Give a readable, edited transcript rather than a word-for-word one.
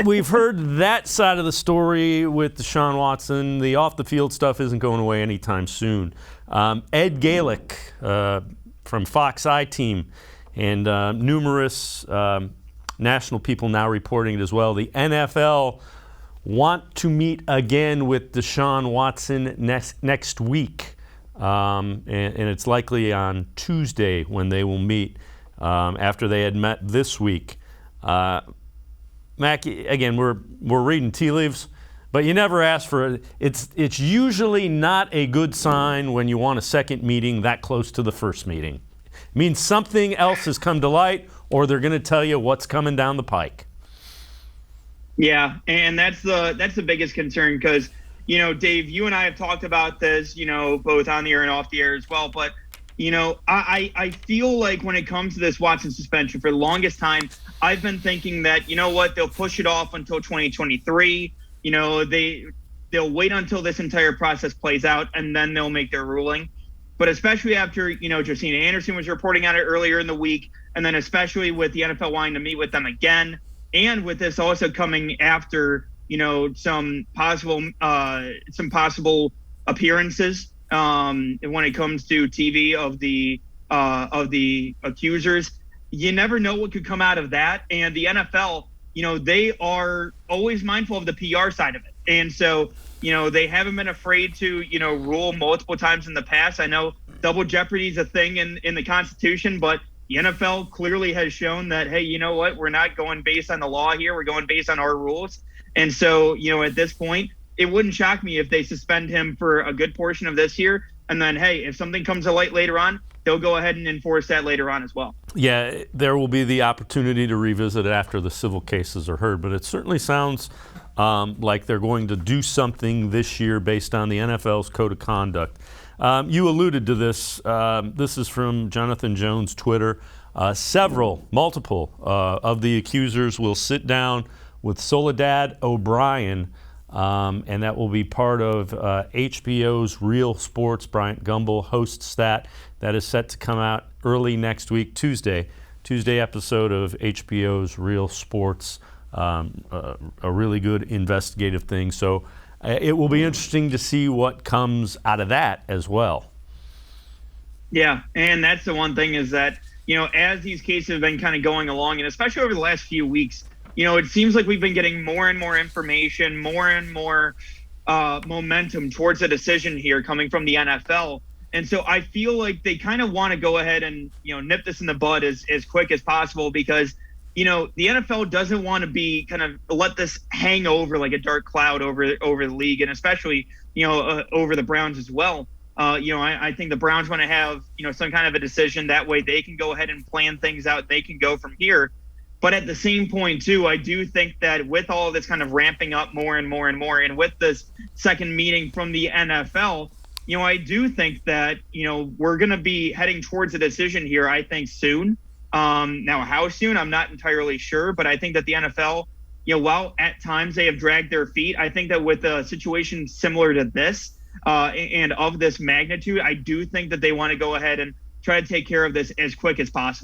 We've heard that side of the story with Deshaun Watson. The off-the-field stuff isn't going away anytime soon. Ed Galick from Fox I-Team and numerous national people now reporting it as well. The NFL want to meet again with Deshaun Watson next week. And it's likely on Tuesday when they will meet after they had met this week. Mac, again, we're reading tea leaves, but you never ask for it. It's usually not a good sign when you want a second meeting that close to the first meeting. It means something else has come to light, or they're going to tell you what's coming down the pike. Yeah, and that's the biggest concern because, Dave, you and I have talked about this, both on the air and off the air as well. But, I feel like when it comes to this Watson suspension, for the longest time, I've been thinking that, they'll push it off until 2023. They'll wait until this entire process plays out, and then they'll make their ruling. But especially after, Josina Anderson was reporting on it earlier in the week, and then especially with the NFL wanting to meet with them again, and with this also coming after, some possible appearances when it comes to TV of the accusers. You never know what could come out of that. And the NFL, they are always mindful of the PR side of it. And so, they haven't been afraid to, rule multiple times in the past. I know double jeopardy is a thing in the Constitution, but the NFL clearly has shown that, hey, you know what? We're not going based on the law here. We're going based on our rules. And so, at this point, it wouldn't shock me if they suspend him for a good portion of this year. And then, hey, if something comes to light later on, they'll go ahead and enforce that later on as well. Yeah, there will be the opportunity to revisit it after the civil cases are heard. But it certainly sounds like they're going to do something this year based on the NFL's code of conduct. You alluded to this. This is from Jonathan Jones' Twitter. Multiple of the accusers will sit down with Soledad O'Brien, and that will be part of HBO's Real Sports. Bryant Gumbel hosts that. That is set to come out early next week, Tuesday episode of HBO's Real Sports. A really good investigative thing. So it will be interesting to see what comes out of that as well. Yeah, and that's the one thing is that, as these cases have been kind of going along, and especially over the last few weeks, it seems like we've been getting more and more information, more and more momentum towards a decision here coming from the NFL. And so I feel like they kind of want to go ahead and, nip this in the bud as quick as possible because, the NFL doesn't want to be kind of let this hang over like a dark cloud over the league and especially, over the Browns as well. I think the Browns want to have, some kind of a decision. That way they can go ahead and plan things out. They can go from here. But at the same point, too, I do think that with all of this kind of ramping up more and more and more, and with this second meeting from the NFL, I do think that, we're going to be heading towards a decision here, I think, soon. Now, how soon, I'm not entirely sure. But I think that the NFL, while at times they have dragged their feet, I think that with a situation similar to this and of this magnitude, I do think that they want to go ahead and try to take care of this as quick as possible.